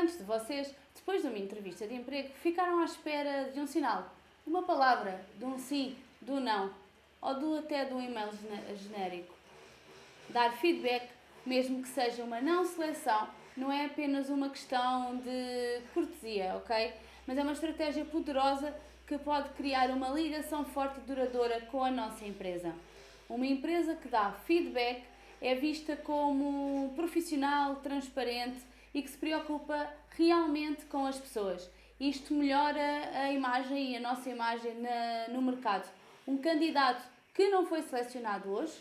Quantos de vocês, depois de uma entrevista de emprego, ficaram à espera de um sinal, de uma palavra, de um sim, de um não, ou até de um e-mail genérico? Dar feedback, mesmo que seja uma não seleção, não é apenas uma questão de cortesia, ok? Mas é uma estratégia poderosa que pode criar uma ligação forte e duradoura com a nossa empresa. Uma empresa que dá feedback é vista como profissional, transparente e que se preocupa realmente com as pessoas. Isto melhora a imagem e a nossa imagem no mercado. Um candidato que não foi selecionado hoje,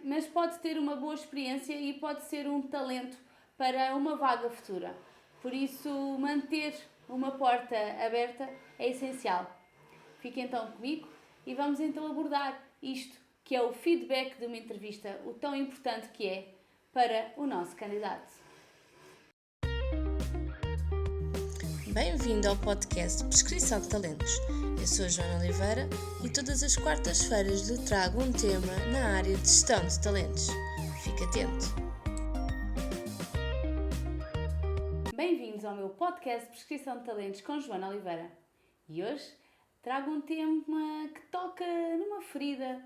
mas pode ter uma boa experiência e pode ser um talento para uma vaga futura. Por isso, manter uma porta aberta é essencial. Fique então comigo e vamos então abordar isto, que é o feedback de uma entrevista, o tão importante que é para o nosso candidato. Bem-vindo ao podcast Prescrição de Talentos. Eu sou a Joana Oliveira e todas as quartas-feiras lhe trago um tema na área de gestão de talentos. Fique atento! Bem-vindos ao meu podcast Prescrição de Talentos com Joana Oliveira. E hoje trago um tema que toca numa ferida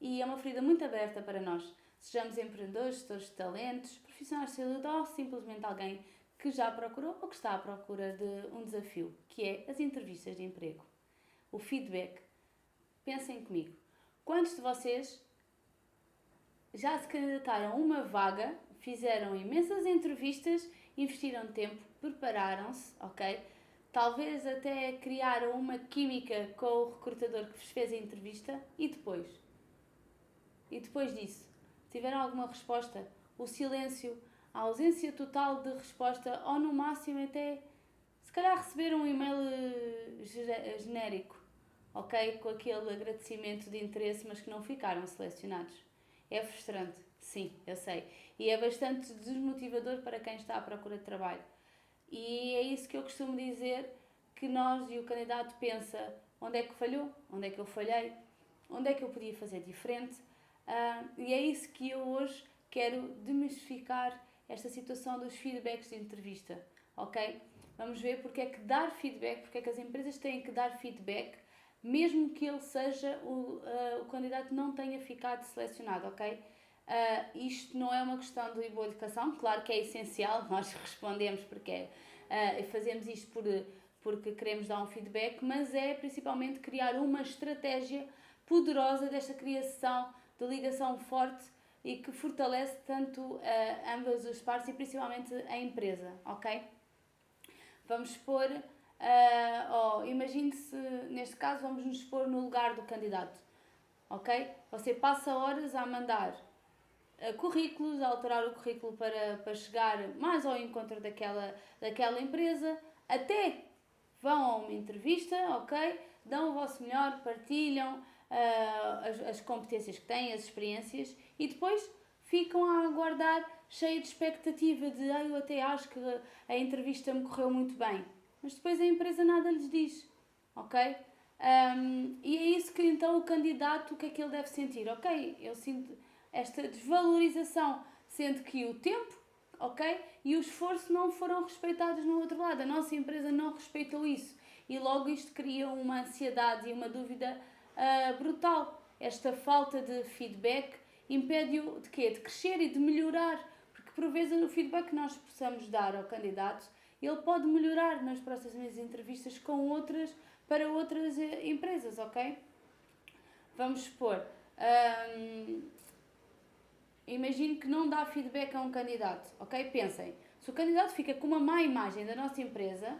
e é uma ferida muito aberta para nós. Sejamos empreendedores, gestores de talentos, profissionais de saúde ou simplesmente alguém que já procurou ou que está à procura de um desafio, que é as entrevistas de emprego. O feedback. Pensem comigo. Quantos de vocês já se candidataram a uma vaga, fizeram imensas entrevistas, investiram tempo, prepararam-se, ok? Talvez até criaram uma química com o recrutador que vos fez a entrevista e depois? E depois disso, tiveram alguma resposta? O silêncio, a ausência total de resposta ou no máximo até, se calhar receberam um e-mail genérico, ok? Com aquele agradecimento de interesse, mas que não ficaram selecionados. É frustrante, sim, eu sei. E é bastante desmotivador para quem está à procura de trabalho. E é isso que eu costumo dizer, que nós e o candidato pensa, onde é que falhou? Onde é que eu falhei? Onde é que eu podia fazer diferente? E é isso que eu hoje quero demistificar esta situação dos feedbacks de entrevista, ok? Vamos ver porque é que dar feedback, porque é que as empresas têm que dar feedback, mesmo que ele seja, o candidato não tenha ficado selecionado, ok? Isto não é uma questão de boa educação, claro que é essencial, nós respondemos porque fazemos isto porque queremos dar um feedback, mas é principalmente criar uma estratégia poderosa desta criação de ligação forte e que fortalece tanto ambas as partes e principalmente a empresa, ok? Vamos pôr, imagine-se, neste caso vamos nos pôr no lugar do candidato, ok? Você passa horas a mandar currículos, a alterar o currículo para chegar mais ao encontro daquela empresa, até vão a uma entrevista, ok? Dão o vosso melhor, partilham as competências que têm, as experiências e depois ficam a aguardar cheia de expectativa de eu até acho que a entrevista me correu muito bem, mas depois a empresa nada lhes diz, ok? E é isso que então o candidato, o que é que ele deve sentir? Ok, eu sinto esta desvalorização, sendo que o tempo, ok, e o esforço não foram respeitados no outro lado. A nossa empresa não respeitou isso e logo isto cria uma ansiedade e uma dúvida brutal. Esta falta de feedback impede-o de quê? De crescer e de melhorar, porque por vezes o feedback que nós possamos dar ao candidato, ele pode melhorar nas próximas entrevistas para outras empresas, ok? Vamos supor, imagino que não dá feedback a um candidato, ok? Pensem, se o candidato fica com uma má imagem da nossa empresa,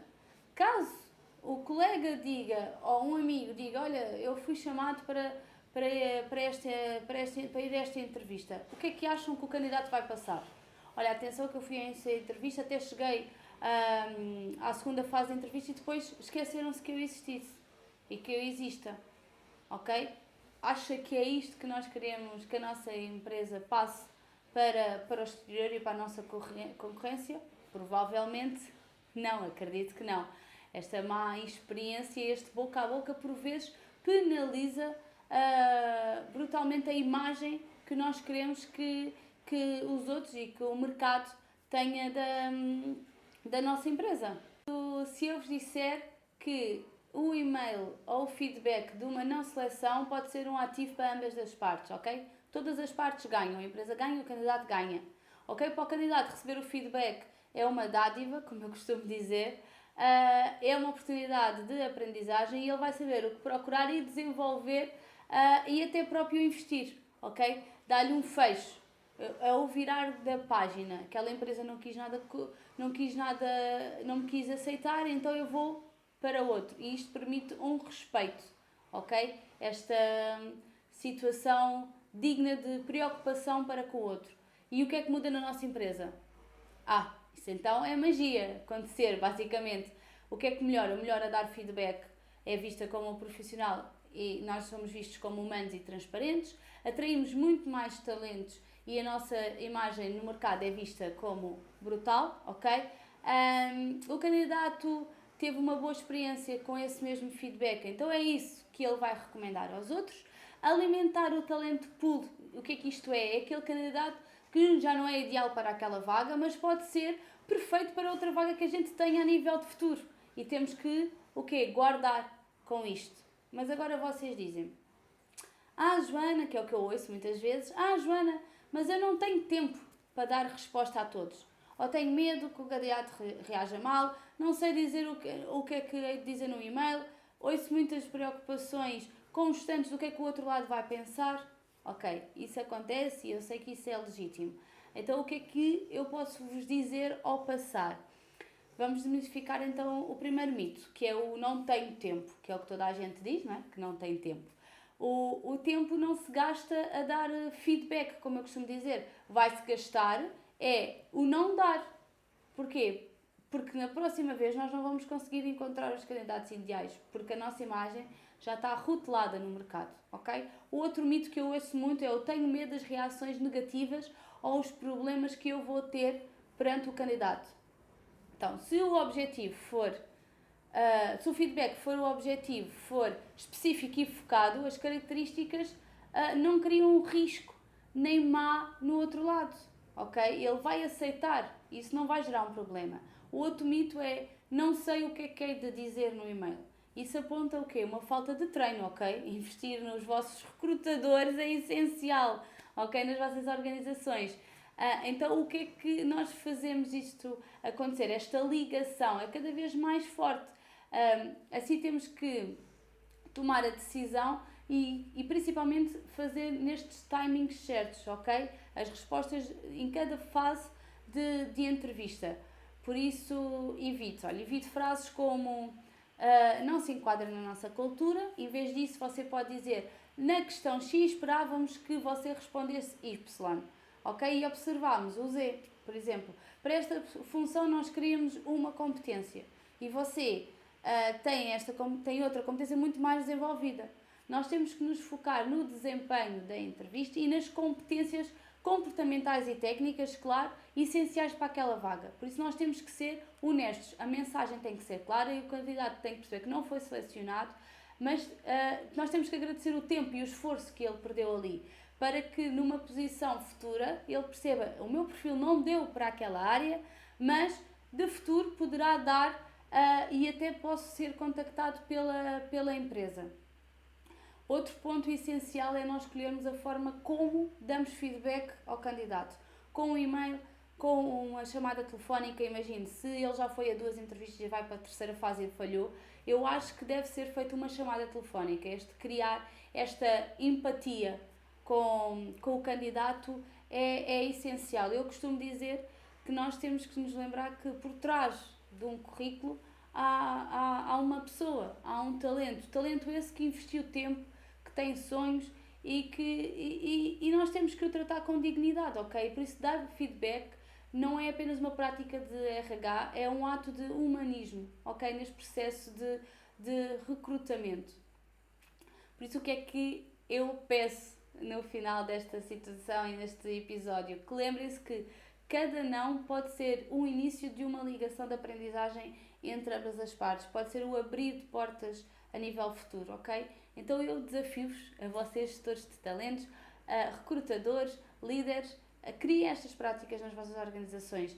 caso o colega diga, ou um amigo diga, olha, eu fui chamado para ir a esta entrevista, o que é que acham que o candidato vai passar? Olha, atenção que eu fui a essa entrevista, até cheguei à segunda fase da entrevista e depois esqueceram-se que eu existisse e que eu exista, ok? Acha que é isto que nós queremos que a nossa empresa passe para o exterior e para a nossa concorrência? Provavelmente não, acredito que não. Esta má experiência, este boca a boca, por vezes penaliza brutalmente a imagem que nós queremos que os outros e que o mercado tenha da nossa empresa. Se eu vos disser que o e-mail ou o feedback de uma não seleção pode ser um ativo para ambas as partes, ok? Todas as partes ganham, a empresa ganha, o candidato ganha. Ok? Para o candidato receber o feedback é uma dádiva, como eu costumo dizer, é uma oportunidade de aprendizagem e ele vai saber o que procurar e desenvolver e até próprio investir, ok? Dá-lhe um fecho, é o virar da página. Aquela empresa não me quis aceitar, então eu vou para outro. E isto permite um respeito, ok? Esta situação digna de preocupação para com o outro. E o que é que muda na nossa empresa? Isso então é magia acontecer, basicamente. O que é que melhora? Melhora dar feedback, é vista como um profissional e nós somos vistos como humanos e transparentes, atraímos muito mais talentos e a nossa imagem no mercado é vista como brutal, ok? O candidato teve uma boa experiência com esse mesmo feedback, então é isso que ele vai recomendar aos outros. Alimentar o talento pool, o que é que isto é? É aquele candidato que já não é ideal para aquela vaga, mas pode ser perfeito para outra vaga que a gente tenha a nível de futuro. E temos que, guardar com isto. Mas agora vocês dizem, Joana, que é o que eu ouço muitas vezes, Joana, mas eu não tenho tempo para dar resposta a todos. Ou tenho medo que o candidato reaja mal, não sei dizer o que é que hei de dizer no e-mail, ouço muitas preocupações constantes do que é que o outro lado vai pensar. Ok, isso acontece e eu sei que isso é legítimo. Então, o que é que eu posso vos dizer ao passar? Vamos desmistificar então o primeiro mito, que é o não tenho tempo, que é o que toda a gente diz, não é? Que não tem tempo. O tempo não se gasta a dar feedback, como eu costumo dizer. Vai-se gastar o não dar. Porquê? Porque na próxima vez nós não vamos conseguir encontrar os candidatos ideais, porque a nossa imagem já está rotulada no mercado, ok? O outro mito que eu ouço muito é eu tenho medo das reações negativas ou os problemas que eu vou ter perante o candidato. Então, se o objetivo for, se o feedback for o objetivo, for específico e focado, as características não criam um risco nem má no outro lado, ok? Ele vai aceitar, isso não vai gerar um problema. O outro mito é não sei o que é de dizer no e-mail. Isso aponta o quê? Uma falta de treino, ok? Investir nos vossos recrutadores é essencial, ok? Nas vossas organizações. Então, o que é que nós fazemos isto acontecer? Esta ligação é cada vez mais forte. Assim temos que tomar a decisão e principalmente fazer nestes timings certos, ok? As respostas em cada fase de entrevista. Por isso, evite frases como não se enquadra na nossa cultura. Em vez disso, você pode dizer na questão X esperávamos que você respondesse Y, ok? E observámos o Z, por exemplo. Para esta função nós queríamos uma competência e você tem outra competência muito mais desenvolvida. Nós temos que nos focar no desempenho da entrevista e nas competências comportamentais e técnicas, claro, essenciais para aquela vaga. Por isso nós temos que ser honestos, a mensagem tem que ser clara e o candidato tem que perceber que não foi selecionado, mas nós temos que agradecer o tempo e o esforço que ele perdeu ali, para que numa posição futura ele perceba, o meu perfil não deu para aquela área, mas de futuro poderá dar e até posso ser contactado pela empresa. Outro ponto essencial é nós escolhermos a forma como damos feedback ao candidato. Com um e-mail, com uma chamada telefónica, imagine, se ele já foi a 2 entrevistas e vai para a terceira fase e falhou, eu acho que deve ser feita uma chamada telefónica. Criar esta empatia com o candidato é essencial. Eu costumo dizer que nós temos que nos lembrar que por trás de um currículo há uma pessoa, há um talento. Talento esse que investiu tempo, que tem sonhos e nós temos que o tratar com dignidade, ok? Por isso, dar feedback não é apenas uma prática de RH, é um ato de humanismo, ok? Neste processo de recrutamento. Por isso, o que é que eu peço no final desta situação e neste episódio? Que lembrem-se que cada não pode ser o início de uma ligação de aprendizagem entre ambas as partes, pode ser o abrir de portas a nível futuro, ok? Então eu desafio-vos, a vocês, gestores de talentos, recrutadores, líderes, criem estas práticas nas vossas organizações.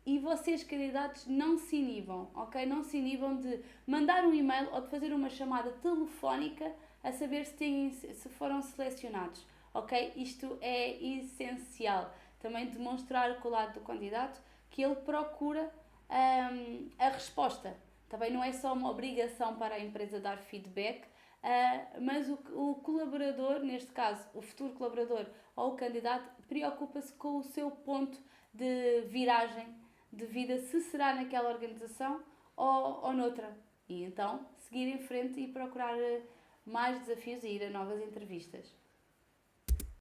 E vocês, candidatos, não se inibam, ok? Não se inibam de mandar um e-mail ou de fazer uma chamada telefónica a saber se foram selecionados, ok? Isto é essencial. Também demonstrar com o lado do candidato que ele procura a resposta. Também não é só uma obrigação para a empresa dar feedback, mas o colaborador, neste caso o futuro colaborador ou o candidato, preocupa-se com o seu ponto de viragem de vida, se será naquela organização ou noutra. E então seguir em frente e procurar mais desafios e ir a novas entrevistas.